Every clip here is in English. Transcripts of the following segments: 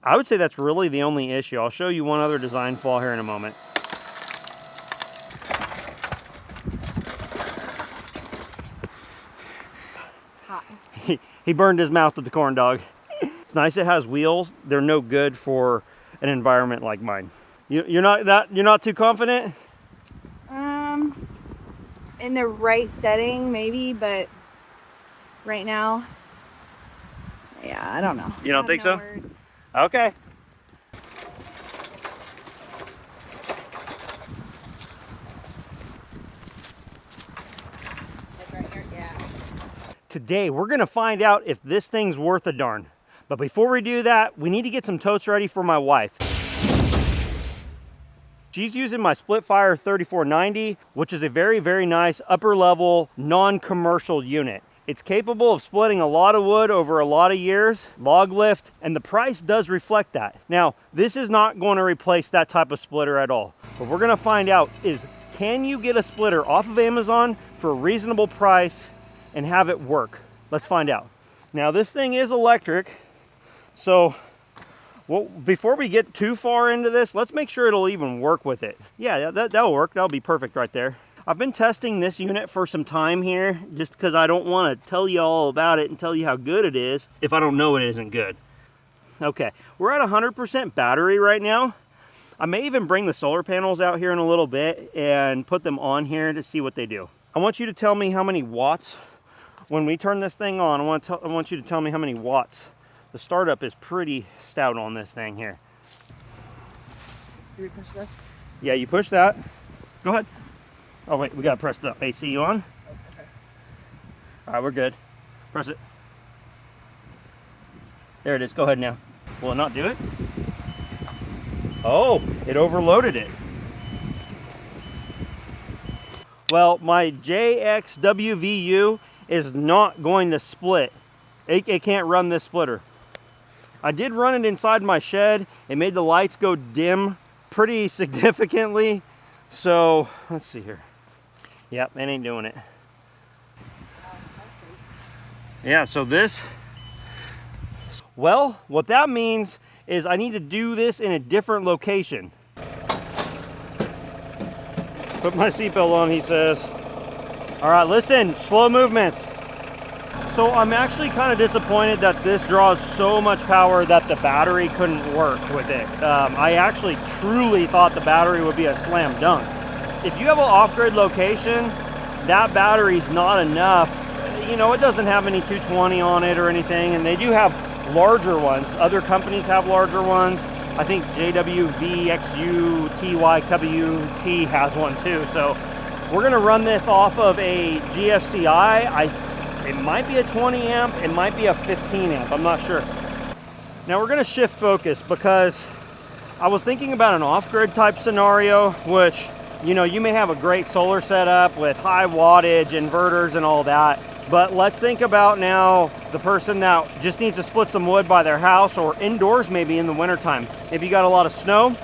I would say that's really the only issue. I'll show you one other design flaw here in a moment. Hot. He burned his mouth with the corn dog. It's nice it has wheels. They're no good for an environment like mine. You're not too confident? In the right setting, maybe, but right now, yeah, I don't know. You don't think no so? Words. Okay. That's right here, yeah. Today, we're gonna find out if this thing's worth a darn. But before we do that, we need to get some totes ready for my wife. She's using my Splitfire 3490, which is a very, very nice upper level, non-commercial unit. It's capable of splitting a lot of wood over a lot of years, log lift, and the price does reflect that. Now, this is not going to replace that type of splitter at all. What we're gonna find out is, can you get a splitter off of Amazon for a reasonable price and have it work? Let's find out. Now, this thing is electric, so well, before we get too far into this, let's make sure it'll even work with it. Yeah, that'll work. That'll be perfect right there. I've been testing this unit for some time here, just because I don't want to tell you all about it and tell you how good it is if I don't know it isn't good. Okay, we're at 100% battery right now. I may even bring the solar panels out here in a little bit and put them on here to see what they do. I want you to tell me how many watts, when we turn this thing on, I want you to tell me how many watts. The startup is pretty stout on this thing here. Do we push this? Yeah, you push that. Go ahead. Oh wait, we gotta press the AC on. Oh, okay. All right, we're good. Press it. There it is, go ahead now. Will it not do it? Oh, it overloaded it. Well, my JXWVU is not going to split. It can't run this splitter. I did run it inside my shed. It made the lights go dim pretty significantly. So, let's see here. Yep, it ain't doing it. Yeah, so this, well, what that means is I need to do this in a different location. Put my seatbelt on, he says. All right, listen, slow movements. So I'm actually kind of disappointed that this draws so much power that the battery couldn't work with it. I actually truly thought the battery would be a slam dunk. If you have an off-grid location, that battery's not enough. You know, it doesn't have any 220 on it or anything, and they do have larger ones. Other companies have larger ones. I think JWVXUTYWT has one too. So we're gonna run this off of a GFCI. It might be a 20 amp, it might be a 15 amp, I'm not sure. Now we're gonna shift focus because I was thinking about an off-grid type scenario, which, you know, you may have a great solar setup with high wattage, inverters and all that, but let's think about now the person that just needs to split some wood by their house or indoors maybe in the wintertime. Maybe you got a lot of snow,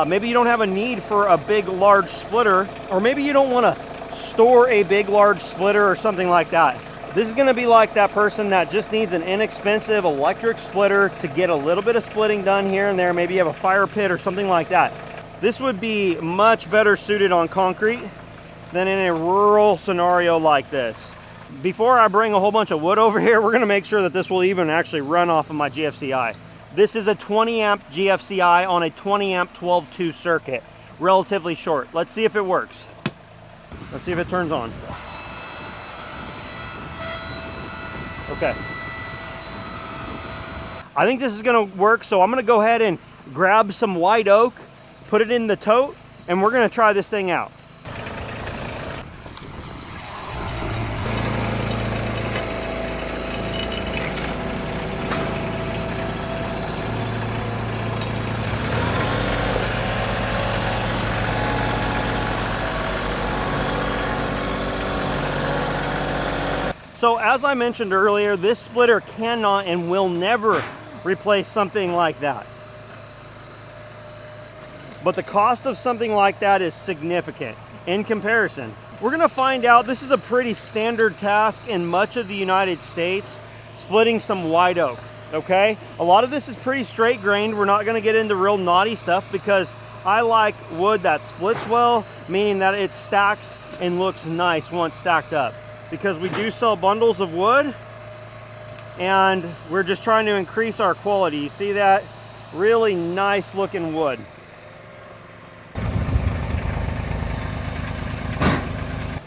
maybe you don't have a need for a big, large splitter, or maybe you don't wanna store a big, large splitter or something like that. This is gonna be like that person that just needs an inexpensive electric splitter to get a little bit of splitting done here and there. Maybe you have a fire pit or something like that. This would be much better suited on concrete than in a rural scenario like this. Before I bring a whole bunch of wood over here, we're gonna make sure that this will even actually run off of my GFCI. This is a 20 amp GFCI on a 20 amp 12-2 circuit, relatively short. Let's see if it works. Let's see if it turns on. Okay. I think this is gonna work, so I'm gonna go ahead and grab some white oak, put it in the tote, and we're gonna try this thing out. So as I mentioned earlier, this splitter cannot and will never replace something like that. But the cost of something like that is significant in comparison. We're gonna find out. This is a pretty standard task in much of the United States, splitting some white oak, okay? A lot of this is pretty straight grained. We're not gonna get into real knotty stuff because I like wood that splits well, meaning that it stacks and looks nice once stacked up. Because we do sell bundles of wood and we're just trying to increase our quality. You see that? Really nice looking wood.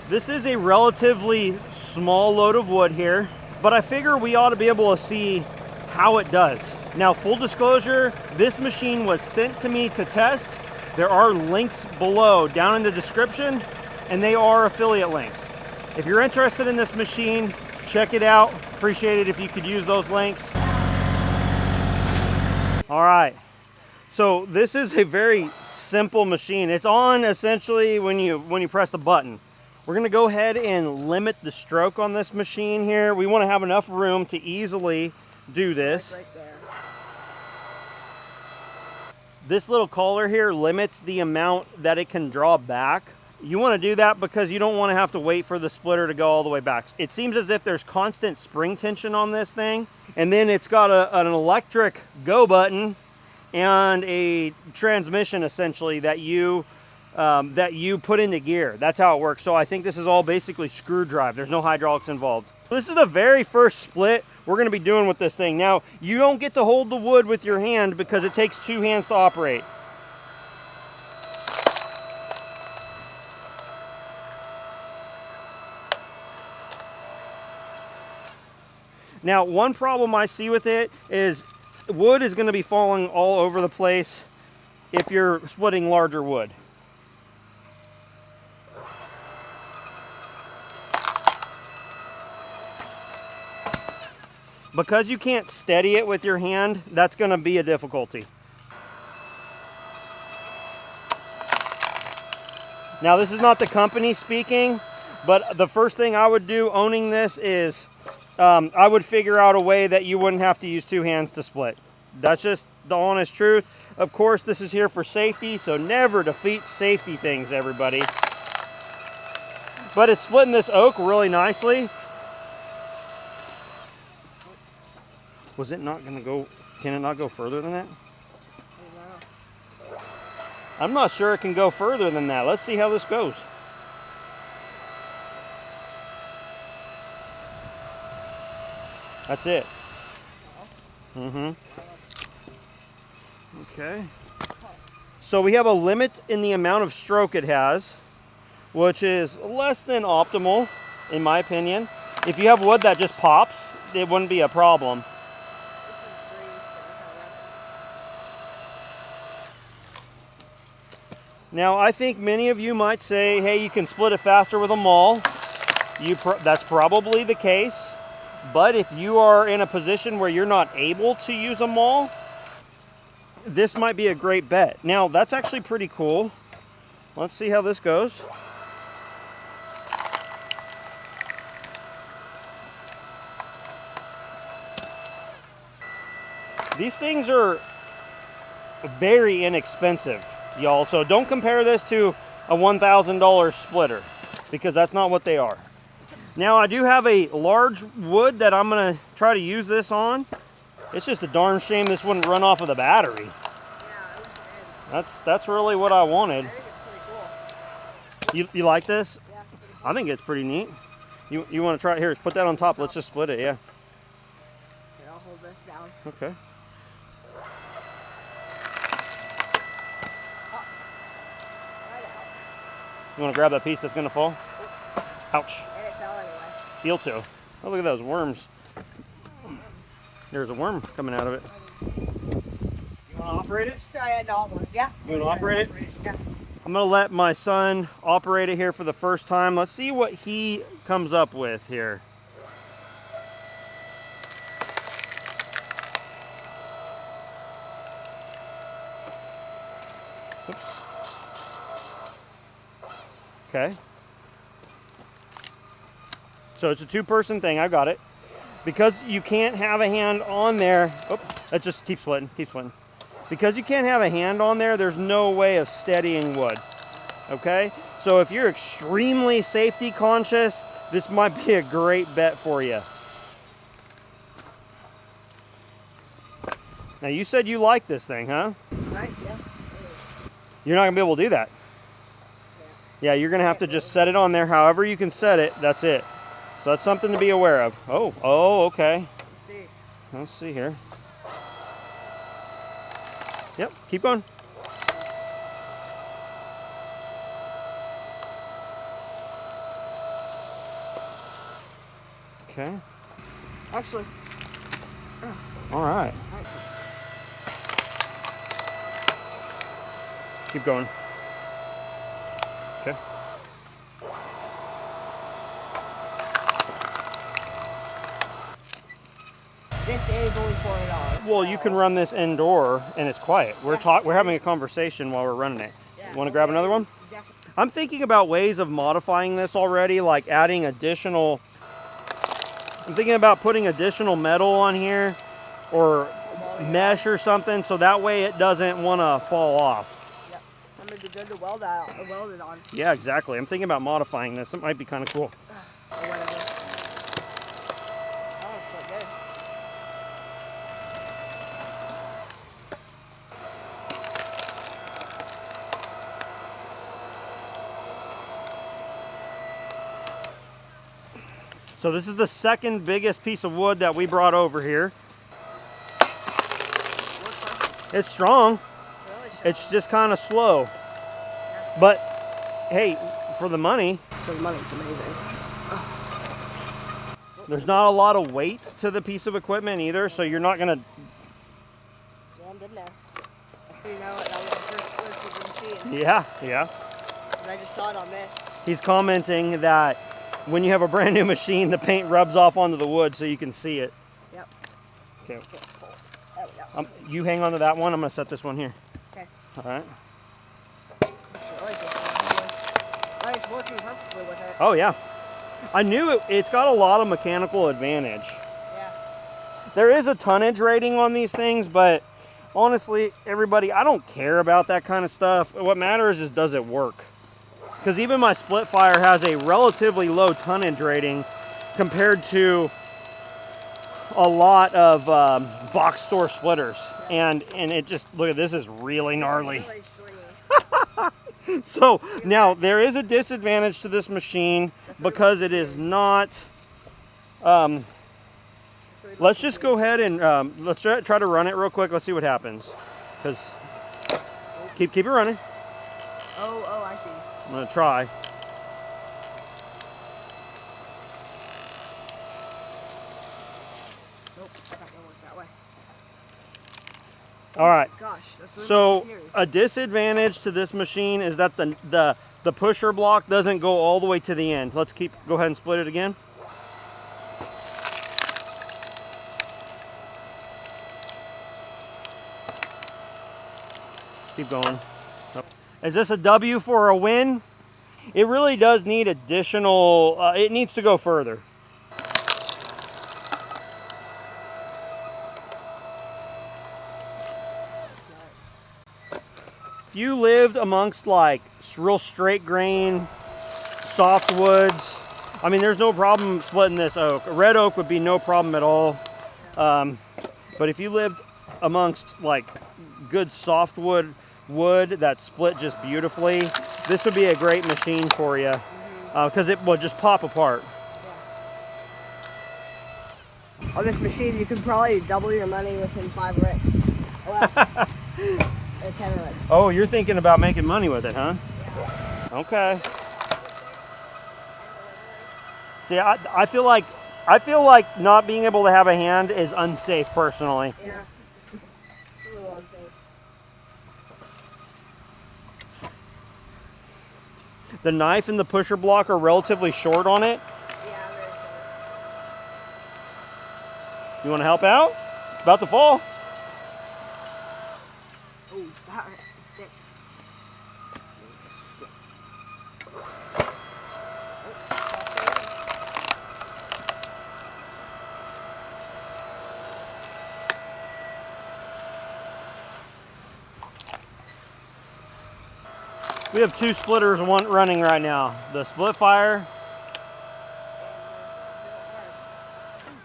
This is a relatively small load of wood here, but I figure we ought to be able to see how it does. Now, full disclosure, this machine was sent to me to test. There are links below down in the description, and they are affiliate links. If you're interested in this machine, check it out. Appreciate it if you could use those links. All right, so this is a very simple machine. It's on essentially when you press the button. We're gonna go ahead and limit the stroke on this machine here. We wanna have enough room to easily do this. Right there. This little collar here limits the amount that it can draw back. You wanna do that because you don't wanna have to wait for the splitter to go all the way back. It seems as if there's constant spring tension on this thing. And then it's got an electric go button and a transmission essentially that you put into gear. That's how it works. So I think this is all basically screw drive. There's no hydraulics involved. This is the very first split we're gonna be doing with this thing. Now, you don't get to hold the wood with your hand because it takes 2 hands to operate. Now, one problem I see with it is wood is gonna be falling all over the place if you're splitting larger wood. Because you can't steady it with your hand, that's gonna be a difficulty. Now, this is not the company speaking, but the first thing I would do owning this is I would figure out a way that you wouldn't have to use 2 hands to split. That's just the honest truth. Of course, this is here for safety, so never defeat safety things, everybody. But it's splitting this oak really nicely. Was it not gonna go, can it not go further than that? I'm not sure it can go further than that. Let's see how this goes. That's it. Mm-hmm. Okay. So we have a limit in the amount of stroke it has, which is less than optimal, in my opinion. If you have wood that just pops, it wouldn't be a problem. Now, I think many of you might say, hey, you can split it faster with a maul. That's probably the case. But if you are in a position where you're not able to use a maul, this might be a great bet. Now, that's actually pretty cool. Let's see how this goes. These things are very inexpensive, y'all. So don't compare this to a $1,000 splitter because that's not what they are. Now, I do have a large wood that I'm gonna try to use this on. It's just a darn shame this wouldn't run off of the battery. Yeah, that's really what I wanted. I think it's pretty cool. You like this? Yeah. I think it's pretty neat. You want to try it here? Put that on top. Let's just split it. Yeah. Here, I'll hold this down. Okay. Oh. Right out. You want to grab that piece that's gonna fall? Ouch. Steel toe. Oh, look at those worms. There's a worm coming out of it. You want to operate it? Try it, yeah. You want to operate it? Yeah. I'm going to let my son operate it here for the first time. Let's see what he comes up with here. Oops. Okay. So it's a 2-person thing. I've got it. Because you can't have a hand on there. Oh, that just keeps splitting, keeps splitting. Because you can't have a hand on there, there's no way of steadying wood. Okay? So if you're extremely safety conscious, this might be a great bet for you. Now you said you like this thing, huh? It's nice, yeah. You're not gonna be able to do that. Yeah, you're gonna have to just set it on there however you can set it. That's it. So that's something to be aware of. Oh, okay. Let's see. Let's see here. Yep, keep going. Okay. Actually. All right. Keep going. Okay. This is only $40. Well, you can run this indoor and it's quiet. We're having a conversation while we're running it. Yeah, Want to grab another one? Definitely. I'm thinking about ways of modifying this already, like adding additional. I'm thinking about putting additional metal on here or mesh or something, so that way it doesn't want to fall off. Yep. I'm gonna be good to weld it on. Yeah, exactly. I'm thinking about modifying this. It might be kind of cool. Or whatever. Oh, it's quite good. So this is the second biggest piece of wood that we brought over here. It's strong. Really strong. It's just kind of slow. But hey, for the money, For the money, it's amazing. there's not a lot of weight to the piece of equipment either, so you're not gonna. Jammed in there. You know what? That was the first split of the machine. Yeah. And I just saw it on this. He's commenting that when you have a brand new machine, the paint rubs off onto the wood so you can see it. Yep. Okay. There we go. You hang on to that one. I'm gonna set this one here. Okay. All right. It's really good. But it's working perfectly with it. Oh yeah. I knew it. It's got a lot of mechanical advantage. Yeah. There is a tonnage rating on these things, but honestly, everybody, I don't care about that kind of stuff. What matters is, does it work? Because even my split fire has a relatively low tonnage rating compared to a lot of box store splitters. And it just, look at this, is really gnarly. This is really stringy. So now there is a disadvantage to this machine because it is not. Let's just go ahead and let's try to run it real quick. Let's see what happens. Because keep it running. Oh, I see. I'm gonna try. Nope, that don't work that way. All right. Gosh, that's really So musketeers. a disadvantage to this machine is that the pusher block doesn't go all the way to the end. Let's go ahead and split it again. Keep going. Is this a W for a win? It really does need additional, it needs to go further. If you lived amongst like real straight grain, soft woods, I mean, there's no problem splitting this oak. A red oak would be no problem at all. But if you lived amongst like good softwood wood that split just beautifully, this would be a great machine for you because it will just pop apart. On this machine, you could probably double your money within 5 licks. Well, 10 licks. Oh, you're thinking about making money with it, huh? Yeah. Okay. See, I feel like not being able to have a hand is unsafe personally. Yeah. It's a little unsafe. The knife and the pusher block are relatively short on it. Yeah, very short. You want to help out? It's about to fall. Oh, that hurt. Stick. Stick. We have 2 splitters running right now. The split fire.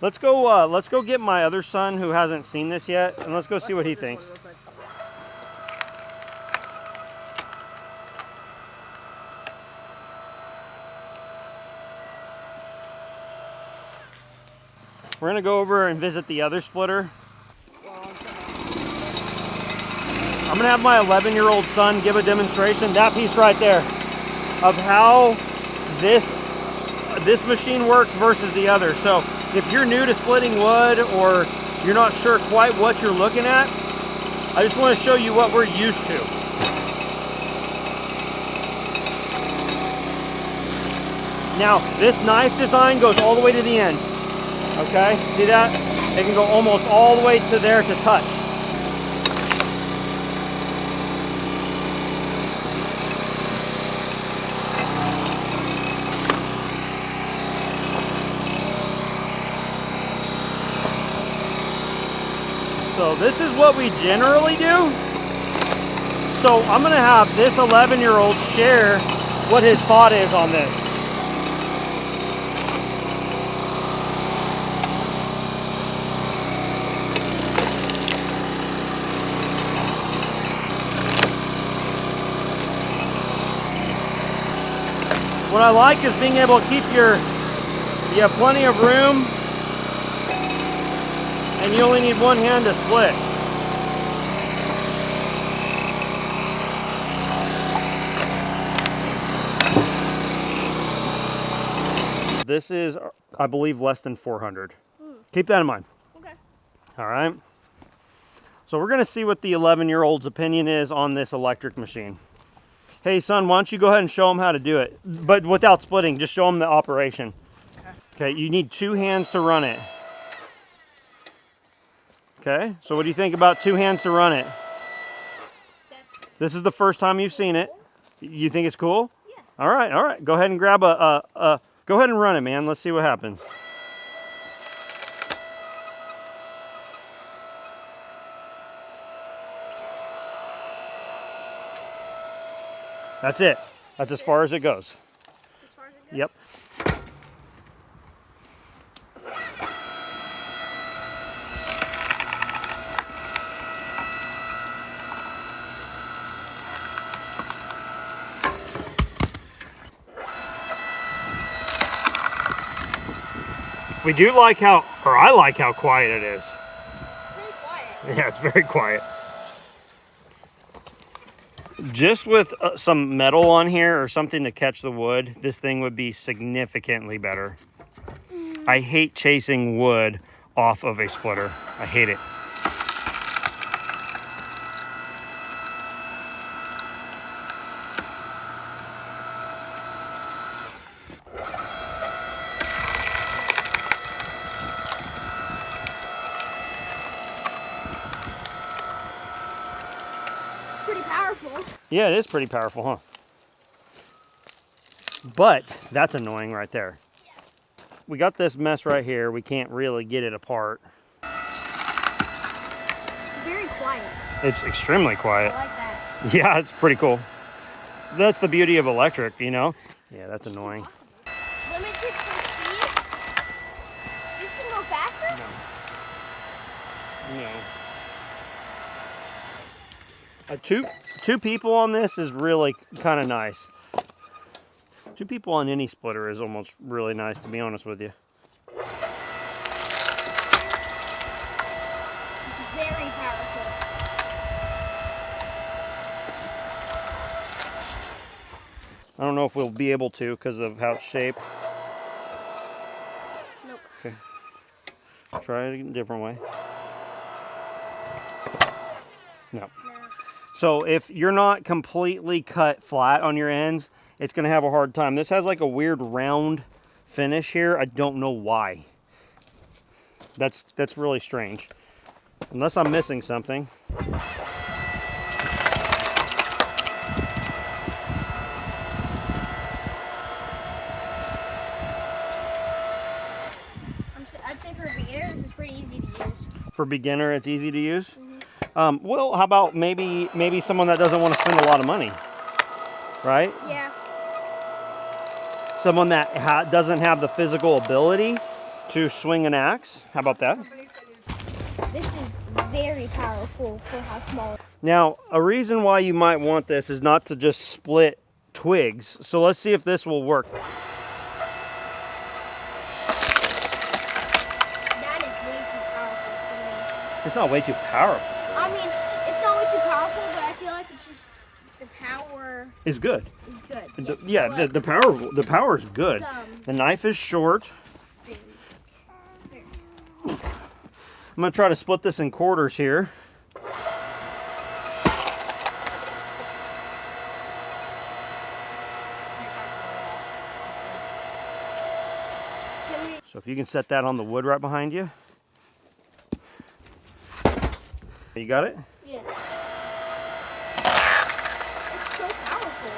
Let's go get my other son who hasn't seen this yet, and let's go see what he thinks. We're gonna go over and visit the other splitter. I'm gonna have my 11-year-old son give a demonstration, that piece right there, of how this machine works versus the other. So if you're new to splitting wood or you're not sure quite what you're looking at, I just want to show you what we're used to. Now, this knife design goes all the way to the end. Okay, see that? It can go almost all the way to there to touch. So this is what we generally do. So I'm gonna have this 11-year-old share what his thought is on this. What I like is being able to keep you have plenty of room, and you only need one hand to split. This is, I believe, less than 400. Keep that in mind. Okay. All right. So we're gonna see what the 11-year-old's opinion is on this electric machine. Hey son, why don't you go ahead and show him how to do it, but without splitting, just show him the operation. Okay, you need 2 hands to run it. Okay, so what do you think about 2 hands to run it? This is the first time you've seen it. You think it's cool? Yeah. All right. Go ahead and grab go ahead and run it, man. Let's see what happens. That's it. That's as far as it goes. That's as far as it goes? Yep. We do like how, or I like how quiet it is. Very quiet. Yeah, it's very quiet. Just with some metal on here or something to catch the wood, this thing would be significantly better. I hate chasing wood off of a splitter. I hate it. Pretty powerful. Yeah, it is pretty powerful, huh? But that's annoying right there. Yes. We got this mess right here. We can't really get it apart. It's very quiet. It's extremely quiet. I like that. Yeah, it's pretty cool. So that's the beauty of electric, you know? Yeah, that's annoying. Limited for speed? This can go faster? No. Two people on this is really kind of nice. 2 people on any splitter is almost really nice, to be honest with you. It's very powerful. I don't know if we'll be able to because of how it's shaped. Nope. Okay. Try it a different way. No. No. So if you're not completely cut flat on your ends, it's going to have a hard time. This has like a weird round finish here. I don't know why. That's really strange. Unless I'm missing something. I'd say for a beginner, this is pretty easy to use. For beginner, it's easy to use? Well, how about maybe someone that doesn't want to spend a lot of money, right? Yeah. Someone that doesn't have the physical ability to swing an axe. How about that? This is very powerful for how small. Now, a reason why you might want this is not to just split twigs. So let's see if this will work. That is way too powerful for me. It's not way too powerful. I mean, it's not way too powerful, but I feel like it's just the power It's good. is good. Yeah, the power is good. The knife is short. I'm gonna try to split this in quarters here. So if you can set that on the wood right behind you. You got it? Yeah. It's so powerful.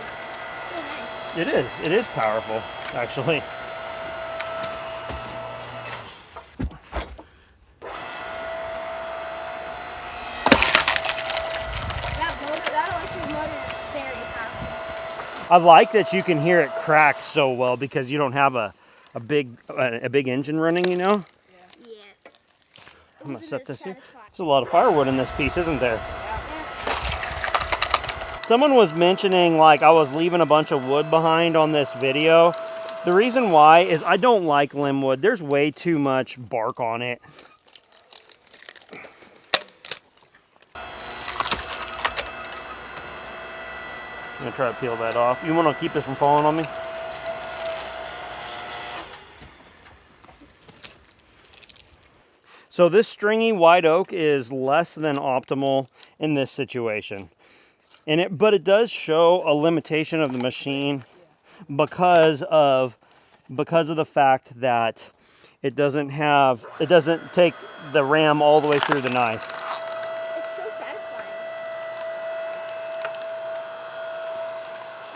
It's so nice. It is. It is powerful, actually. That electric motor is very powerful. I like that you can hear it crack so well because you don't have a big engine running, you know? Yes. I'm gonna set this here. There's a lot of firewood in this piece, isn't there? Someone was mentioning like I was leaving a bunch of wood behind on this video. The reason why is I don't like limb wood. There's way too much bark on it. I'm gonna try to peel that off. You wanna keep this from falling on me? So this stringy white oak is less than optimal in this situation. But it does show a limitation of the machine because of the fact that it doesn't take the ram all the way through the knife. It's so satisfying.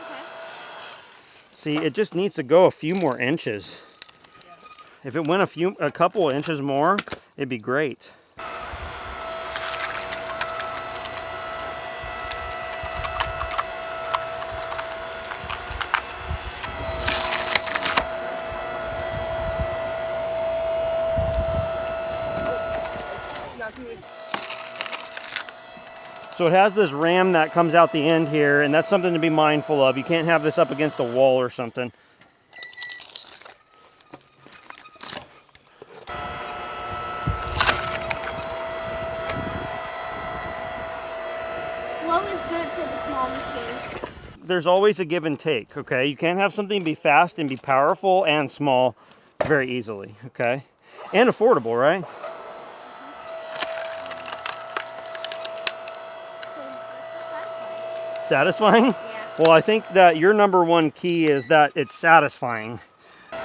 Okay. See, it just needs to go a few more inches. If it went a couple inches more, it'd be great. So it has this ram that comes out the end here, and that's something to be mindful of. You can't have this up against a wall or something. Slow is good for the small machine. There's always a give and take, okay? You can't have something be fast and be powerful and small very easily, okay? And affordable, right? Satisfying? Yeah. Well, I think that your number one key is that it's satisfying. That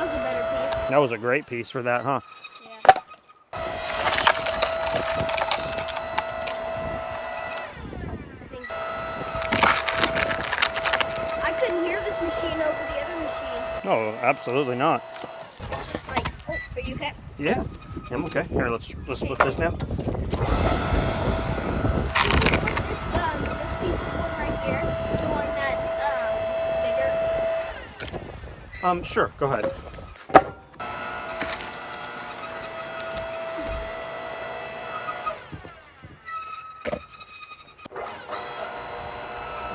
was a better piece. That was a great piece for that, huh? Yeah. I couldn't hear this machine over the other machine. No, absolutely not. It's just like, oh, are you okay? Yeah, I'm okay. Here, let's split this now. Put this piece of wood right here, the one that's bigger. Sure, go ahead.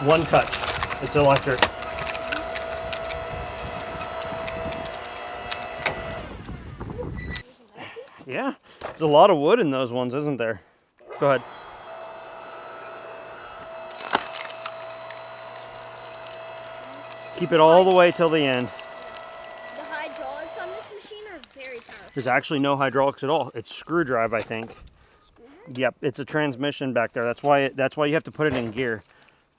One cut. It's electric. Yeah, there's a lot of wood in those ones, isn't there? Go ahead. Keep it all the way till the end. The hydraulics on this machine are very powerful. There's actually no hydraulics at all. It's screw drive, I think. Yep, it's a transmission back there. That's why you have to put it in gear.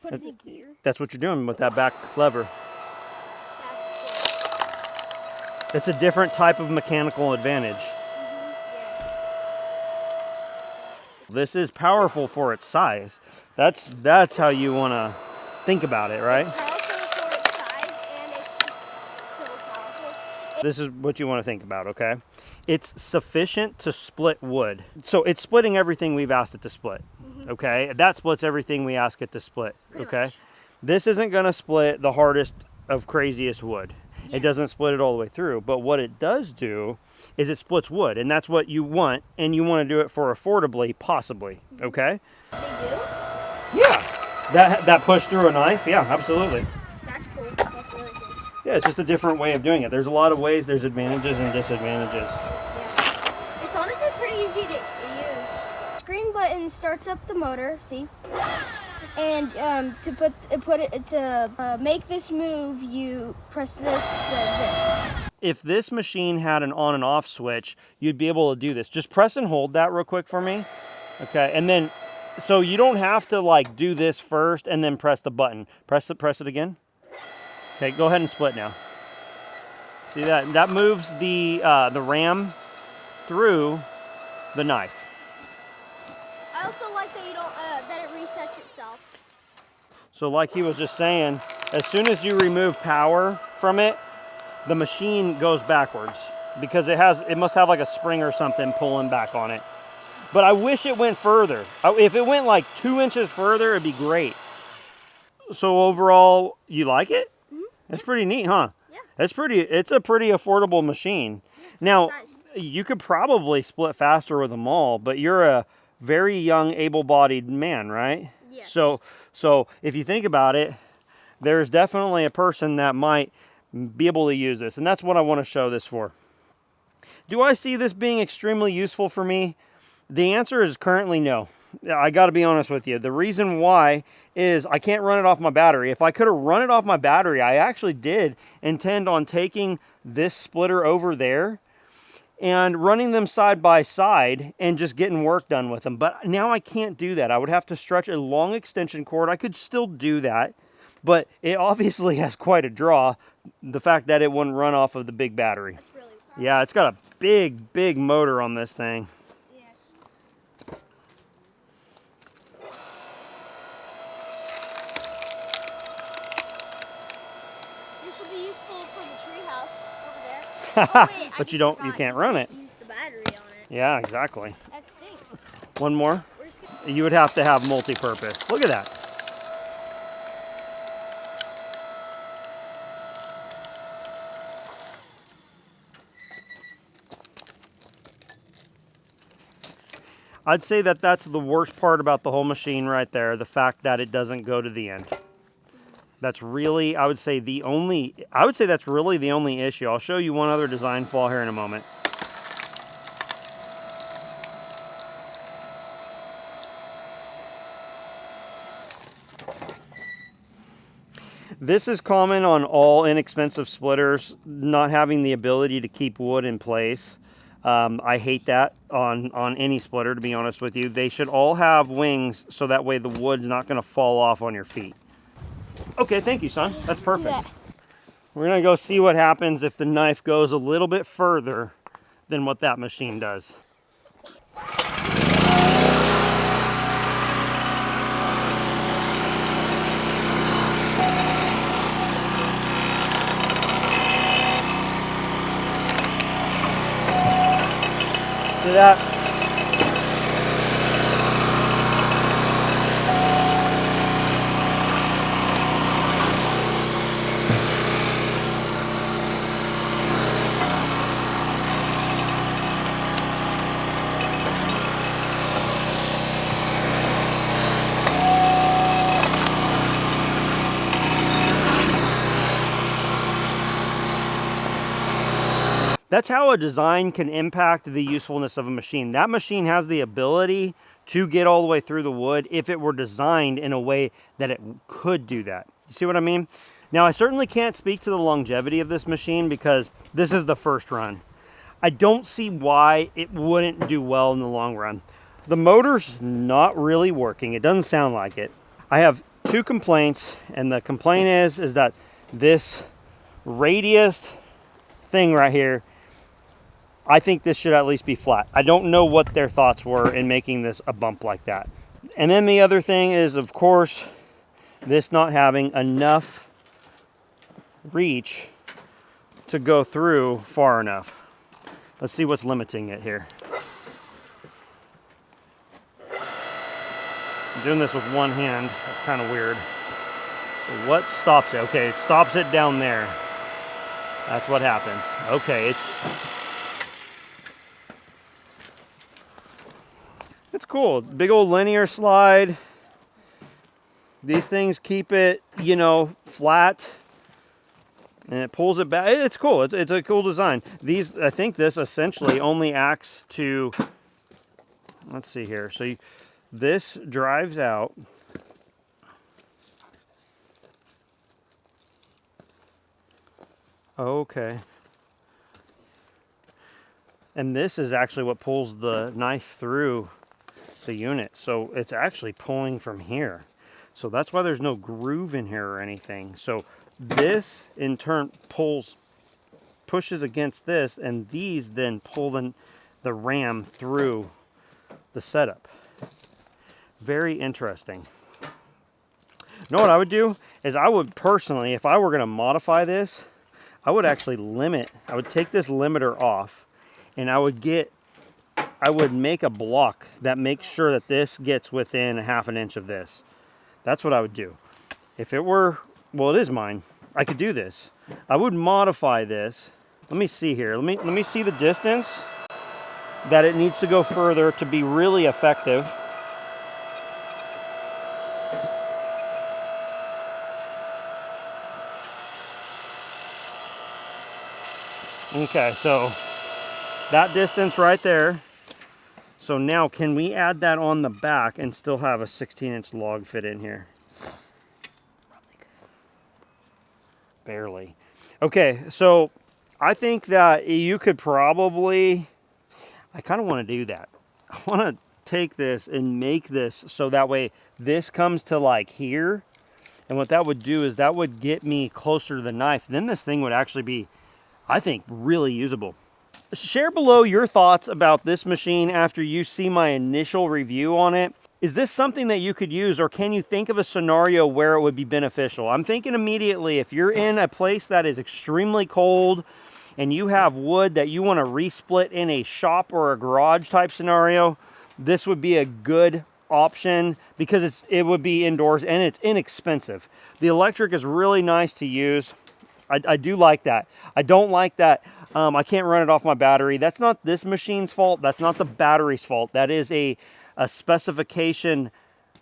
Put it in gear. That's what you're doing with that back lever. It's a different type of mechanical advantage. This is powerful for its size. That's how you want to think about it, right? It's powerful for its size, and it's just so powerful. This is what you want to think about, okay? It's sufficient to split wood. So it's splitting everything we've asked it to split, okay? That splits everything we ask it to split, okay? This isn't going to split the hardest of craziest wood. It doesn't split it all the way through. But what it does do is it splits wood, and that's what you want, and you want to do it for affordably, possibly, okay? They do? Yeah. That push through a knife? Yeah, absolutely. That's cool. That's really cool. Yeah, it's just a different way of doing it. There's a lot of ways. There's advantages and disadvantages. Yeah. It's honestly pretty easy to use. Screen button starts up the motor, see? And to make this move, you press this. If this machine had an on and off switch, you'd be able to do this. Just press and hold that real quick for me. Okay, and then, so you don't have to like do this first and then press the button. Press it again. Okay, go ahead and split now. See that? That moves the ram through the knife. I also like that you don't that it resets itself. So like he was just saying, as soon as you remove power from it, the machine goes backwards because it must have like a spring or something pulling back on it. But I wish it went further. If it went like 2 inches further, it'd be great. So overall, you like it? Mm-hmm. It's pretty neat, huh? Yeah. It's a pretty affordable machine. Yeah, now, size. You could probably split faster with them all, but you're a very young, able-bodied man, right? Yes. So if you think about it, there's definitely a person that might be able to use this, and that's what I want to show this for. Do I see this being extremely useful for me? The answer is currently no. I got to be honest with you. The reason why is I can't run it off my battery. If I could have run it off my battery, I actually did intend on taking this splitter over there and running them side by side and just getting work done with them. But now I can't do that. I would have to stretch a long extension cord. I could still do that, but it obviously has quite a draw, the fact that it wouldn't run off of the big battery. That's really powerful. Yeah, it's got a big motor on this thing. Yes. This will be useful for the treehouse over there. Oh, wait, But you can't run it. Use the battery on it. Yeah, exactly. That stinks. One more. We're just gonna... You would have to have multi-purpose. Look at that. I'd say that that's the worst part about the whole machine right there, the fact that it doesn't go to the end. That's really, I would say that's really the only issue. I'll show you one other design flaw here in a moment. This is common on all inexpensive splitters, not having the ability to keep wood in place. I hate that on any splitter, to be honest with you. They should all have wings so that way the wood's not going to fall off on your feet. Okay, thank you, son. That's perfect. Yeah. We're going to go see what happens if the knife goes a little bit further than what that machine does. See that? That's how a design can impact the usefulness of a machine. That machine has the ability to get all the way through the wood if it were designed in a way that it could do that. You see what I mean? Now, I certainly can't speak to the longevity of this machine because this is the first run. I don't see why it wouldn't do well in the long run. The motor's not really working. It doesn't sound like it. I have two complaints, and the complaint is that this radius thing right here, I think this should at least be flat. I don't know what their thoughts were in making this a bump like that. And then the other thing is, of course, this not having enough reach to go through far enough. Let's see what's limiting it here. I'm doing this with one hand. That's kind of weird. So what stops it? Okay, it stops it down there. That's what happens. Okay, it's cool. Big old linear slide. These things keep it, you know, flat, and it pulls it back. It's cool. It's a cool design. These, I think this essentially only acts to, let's see here. So this drives out. Okay. And this is actually what pulls the knife through the unit. So it's actually pulling from here. So that's why there's no groove in here or anything. So this in turn pushes against this, and these then pull the ram through the setup. Very interesting. You know what I would do is I would personally, if I were going to modify this, I would actually I would take this limiter off, and I would make a block that makes sure that this gets within a ½ inch of this. That's what I would do. If it were, well, it is mine. I could do this. I would modify this. Let me see here. Let me see the distance that it needs to go further to be really effective. Okay, so that distance right there. So now can we add that on the back and still have a 16-inch log fit in here? Probably could. Barely. Okay, so I think that you could probably, I kind of want to do that. I want to take this and make this so that way this comes to like here. And what that would do is that would get me closer to the knife. Then this thing would actually be, I think, really usable. Share below your thoughts about this machine after you see my initial review on it. Is this something that you could use, or can you think of a scenario where it would be beneficial? I'm thinking immediately, if you're in a place that is extremely cold and you have wood that you want to resplit in a shop or a garage type scenario, this would be a good option because it would be indoors and it's inexpensive. The electric is really nice to use. I do like that. I don't like that I can't run it off my battery. That's not this machine's fault. That's not the battery's fault. That is a specification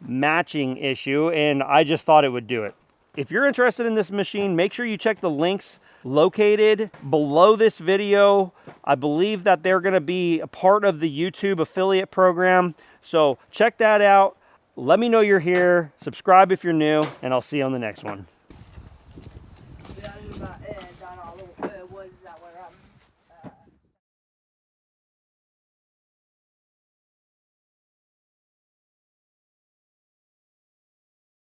matching issue, and I just thought it would do it. If you're interested in this machine, make sure you check the links located below this video. I believe that they're going to be a part of the YouTube affiliate program. So check that out. Let me know you're here. Subscribe if you're new, and I'll see you on the next one.